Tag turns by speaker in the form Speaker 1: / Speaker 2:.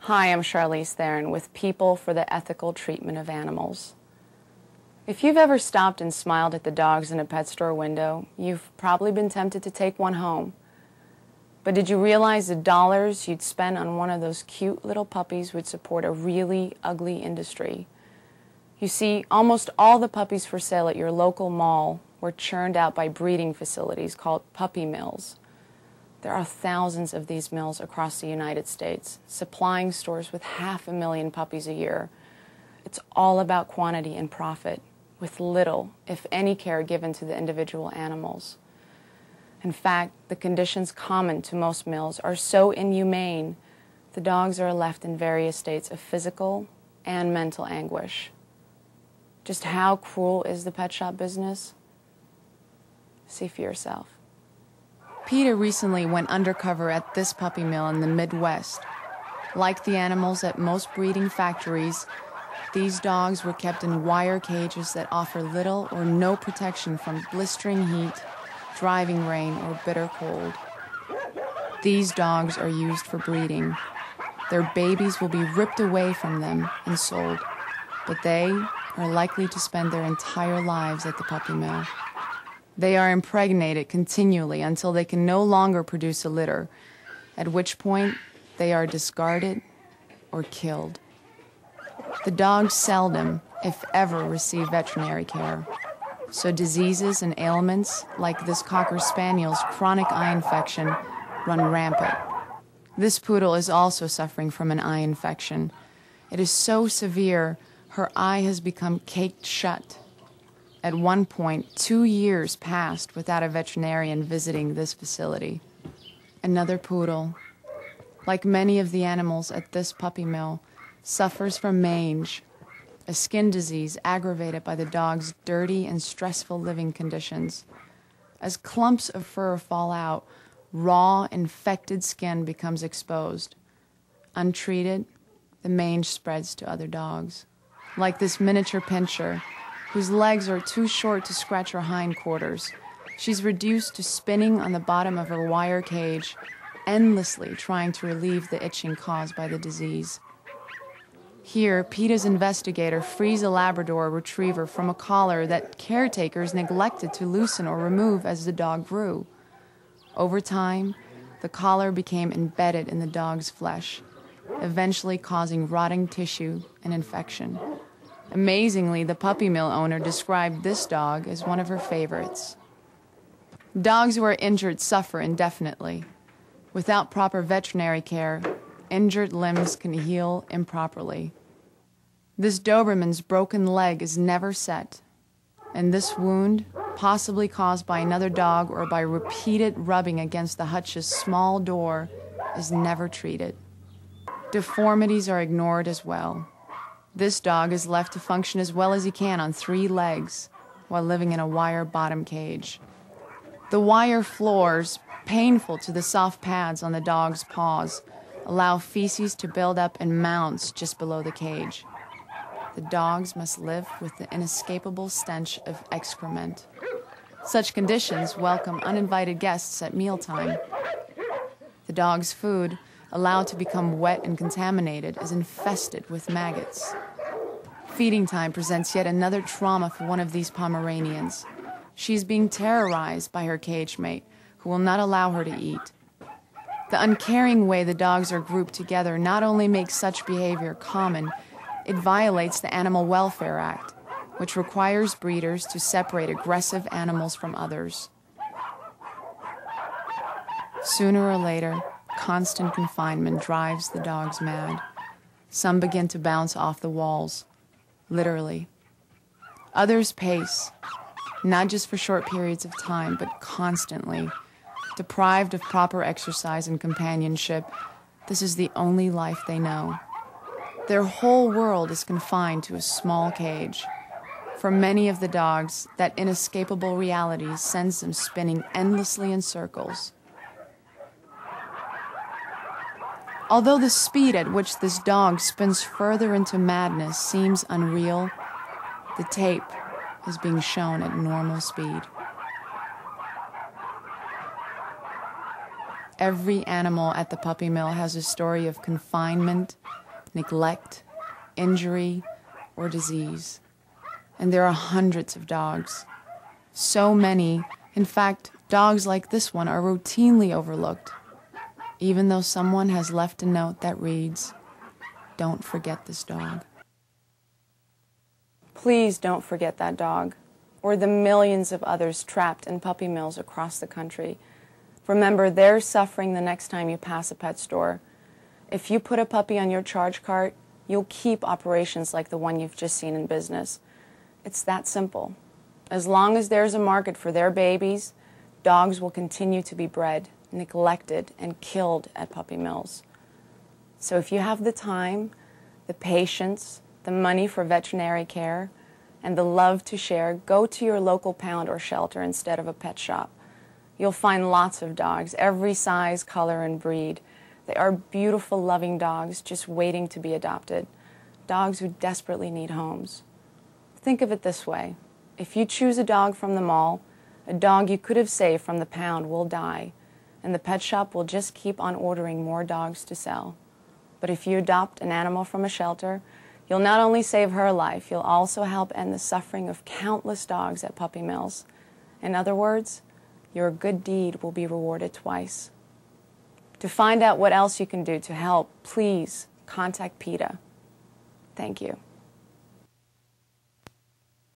Speaker 1: Hi, I'm Charlize Theron with People for the Ethical Treatment of Animals. If you've ever stopped and smiled at the dogs in a pet store window, you've probably been tempted to take one home. But did you realize the dollars you'd spend on one of those cute little puppies would support a really ugly industry? You see, almost all the puppies for sale at your local mall were churned out by breeding facilities called puppy mills. There are thousands of these mills across the United States, supplying stores with 500,000 puppies a year. It's all about quantity and profit, with little, if any, care given to the individual animals. In fact, the conditions common to most mills are so inhumane, the dogs are left in various states of physical and mental anguish. Just how cruel is the pet shop business? See for yourself. Peter recently went undercover at this puppy mill in the Midwest. Like the animals at most breeding factories, these dogs were kept in wire cages that offer little or no protection from blistering heat, driving rain, or bitter cold. These dogs are used for breeding. Their babies will be ripped away from them and sold, but they are likely to spend their entire lives at the puppy mill. They are impregnated continually until they can no longer produce a litter, at which point they are discarded or killed. The dogs seldom, if ever, receive veterinary care, so diseases and ailments like this Cocker Spaniel's chronic eye infection run rampant. This poodle is also suffering from an eye infection. It is so severe, her eye has become caked shut. At one point, 2 years passed without a veterinarian visiting this facility. Another poodle, like many of the animals at this puppy mill, suffers from mange, a skin disease aggravated by the dog's dirty and stressful living conditions. As clumps of fur fall out, raw, infected skin becomes exposed. Untreated, the mange spreads to other dogs. Like this miniature pinscher, whose legs are too short to scratch her hindquarters. She's reduced to spinning on the bottom of her wire cage, endlessly trying to relieve the itching caused by the disease. Here, PETA's investigator frees a Labrador retriever from a collar that caretakers neglected to loosen or remove as the dog grew. Over time, the collar became embedded in the dog's flesh, eventually causing rotting tissue and infection. Amazingly, the puppy mill owner described this dog as one of her favorites. Dogs who are injured suffer indefinitely. Without proper veterinary care, injured limbs can heal improperly. This Doberman's broken leg is never set, and this wound, possibly caused by another dog or by repeated rubbing against the hutch's small door, is never treated. Deformities are ignored as well. This dog is left to function as well as he can on 3 legs while living in a wire bottom cage. The wire floors, painful to the soft pads on the dog's paws, allow feces to build up in mounds just below the cage. The dogs must live with the inescapable stench of excrement. Such conditions welcome uninvited guests at mealtime. The dog's food, allowed to become wet and contaminated, is infested with maggots. Feeding time presents yet another trauma for one of these Pomeranians. She's being terrorized by her cage mate, who will not allow her to eat. The uncaring way the dogs are grouped together not only makes such behavior common, it violates the Animal Welfare Act, which requires breeders to separate aggressive animals from others. Sooner or later, constant confinement drives the dogs mad. Some begin to bounce off the walls, literally. Others pace, not just for short periods of time, but constantly. Deprived of proper exercise and companionship, this is the only life they know. Their whole world is confined to a small cage. For many of the dogs, that inescapable reality sends them spinning endlessly in circles. Although the speed at which this dog spins further into madness seems unreal, the tape is being shown at normal speed. Every animal at the puppy mill has a story of confinement, neglect, injury, or disease. And there are hundreds of dogs. So many, in fact, dogs like this one are routinely overlooked, even though someone has left a note that reads, "Don't forget this dog." Please don't forget that dog, or the millions of others trapped in puppy mills across the country. Remember, they're suffering the next time you pass a pet store. If you put a puppy on your charge cart, you'll keep operations like the one you've just seen in business. It's that simple. As long as there's a market for their babies, dogs will continue to be bred, neglected, and killed at puppy mills. So if you have the time, the patience, the money for veterinary care, and the love to share, go to your local pound or shelter instead of a pet shop. You'll find lots of dogs, every size, color, and breed. They are beautiful, loving dogs just waiting to be adopted. Dogs who desperately need homes. Think of it this way. If you choose a dog from the mall, a dog you could have saved from the pound will die, and the pet shop will just keep on ordering more dogs to sell. But if you adopt an animal from a shelter, you'll not only save her life, you'll also help end the suffering of countless dogs at puppy mills. In other words, your good deed will be rewarded twice. To find out what else you can do to help, please contact PETA. Thank you.